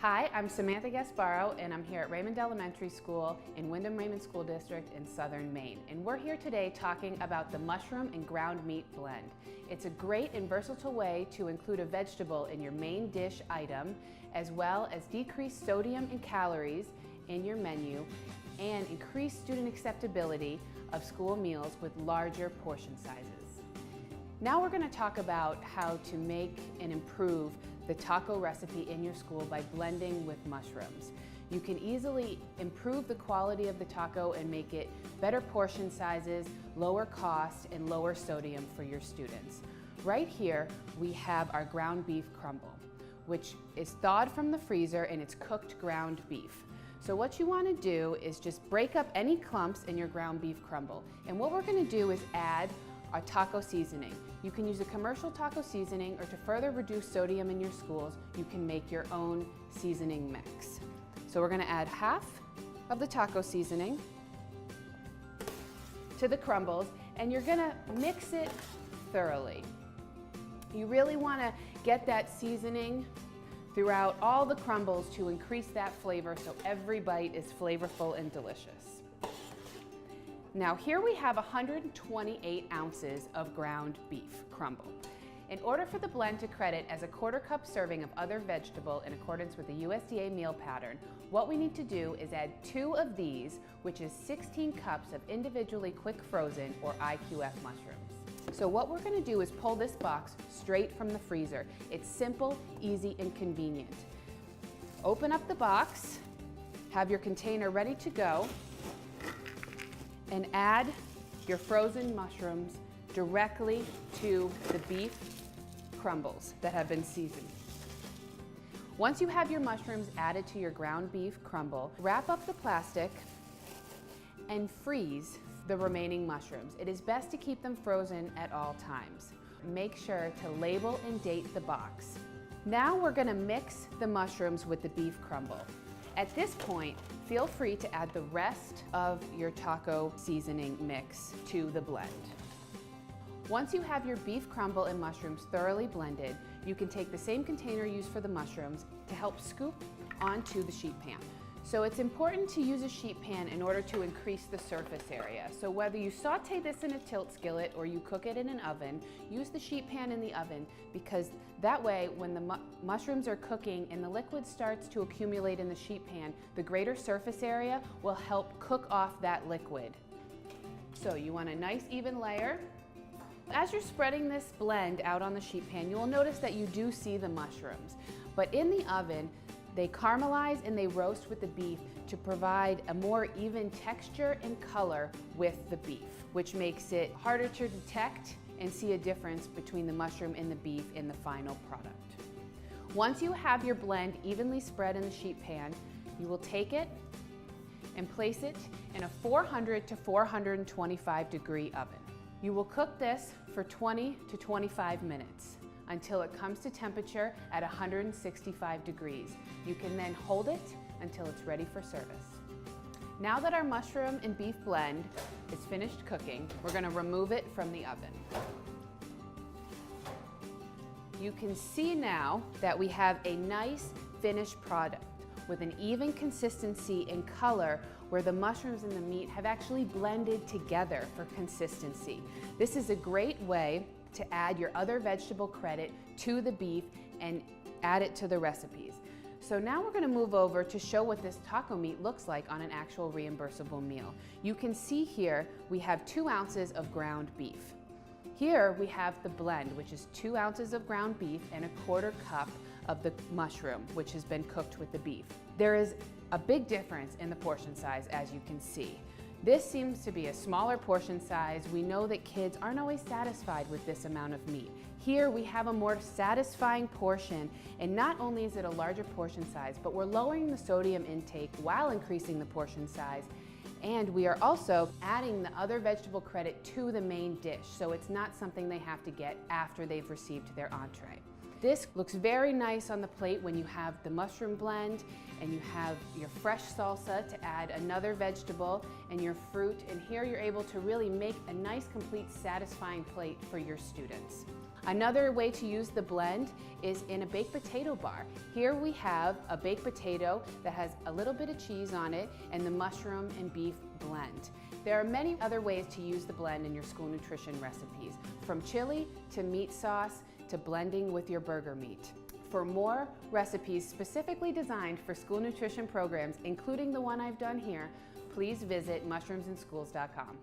Hi, I'm Samantha Gasparo, and I'm here at Raymond Elementary School in Windham-Raymond School District in Southern Maine. And we're here today talking about the mushroom and ground meat blend. It's a great and versatile way to include a vegetable in your main dish item, as well as decrease sodium and calories in your menu, and increase student acceptability of school meals with larger portion sizes. Now we're going to talk about how to make and improve the taco recipe in your school by blending with mushrooms. You can easily improve the quality of the taco and make it better portion sizes, lower cost, and lower sodium for your students. Right here we have our ground beef crumble, which is thawed from the freezer and it's cooked ground beef. So what you want to do is just break up any clumps in your ground beef crumble. And what we're going to do is add our taco seasoning. You can use a commercial taco seasoning, or to further reduce sodium in your schools, you can make your own seasoning mix. So we're going to add half of the taco seasoning to the crumbles, and you're going to mix it thoroughly. You really want to get that seasoning throughout all the crumbles to increase that flavor so every bite is flavorful and delicious. Now here we have 128 ounces of ground beef crumble. In order for the blend to credit as a 1/4 cup serving of other vegetable in accordance with the USDA meal pattern, what we need to do is add 2 of these, which is 16 cups of individually quick frozen or IQF mushrooms. So what we're going to do is pull this box straight from the freezer. It's simple, easy, and convenient. Open up the box, have your container ready to go, and add your frozen mushrooms directly to the beef crumbles that have been seasoned. Once you have your mushrooms added to your ground beef crumble, wrap up the plastic and freeze the remaining mushrooms. It is best to keep them frozen at all times. Make sure to label and date the box. Now we're going to mix the mushrooms with the beef crumble. At this point, feel free to add the rest of your taco seasoning mix to the blend. Once you have your beef crumble and mushrooms thoroughly blended, you can take the same container used for the mushrooms to help scoop onto the sheet pan. So it's important to use a sheet pan in order to increase the surface area. So whether you saute this in a tilt skillet or you cook it in an oven, use the sheet pan in the oven, because that way when the mushrooms are cooking and the liquid starts to accumulate in the sheet pan, the greater surface area will help cook off that liquid. So you want a nice even layer. As you're spreading this blend out on the sheet pan, you will notice that you do see the mushrooms. But in the oven, they caramelize and they roast with the beef to provide a more even texture and color with the beef, which makes it harder to detect and see a difference between the mushroom and the beef in the final product. Once you have your blend evenly spread in the sheet pan, you will take it and place it in a 400 to 425 degree oven. You will cook this for 20 to 25 minutes. Until it comes to temperature at 165 degrees. You can then hold it until it's ready for service. Now that our mushroom and beef blend is finished cooking, we're going to remove it from the oven. You can see now that we have a nice finished product with an even consistency and color where the mushrooms and the meat have actually blended together for consistency. This is a great way to add your other vegetable credit to the beef and add it to the recipes. So now we're going to move over to show what this taco meat looks like on an actual reimbursable meal. You can see here we have 2 ounces of ground beef. Here we have the blend, which is 2 ounces of ground beef and a 1/4 cup of the mushroom, which has been cooked with the beef. There is a big difference in the portion size, as you can see. This seems to be a smaller portion size. We know that kids aren't always satisfied with this amount of meat. Here we have a more satisfying portion, and not only is it a larger portion size, but we're lowering the sodium intake while increasing the portion size, and we are also adding the other vegetable credit to the main dish, so it's not something they have to get after they've received their entree. This looks very nice on the plate when you have the mushroom blend and you have your fresh salsa to add another vegetable and your fruit, and here you're able to really make a nice, complete, satisfying plate for your students. Another way to use the blend is in a baked potato bar. Here we have a baked potato that has a little bit of cheese on it and the mushroom and beef blend. There are many other ways to use the blend in your school nutrition recipes, from chili to meat sauce to blending with your burger meat. For more recipes specifically designed for school nutrition programs, including the one I've done here, please visit mushroomsandschools.com.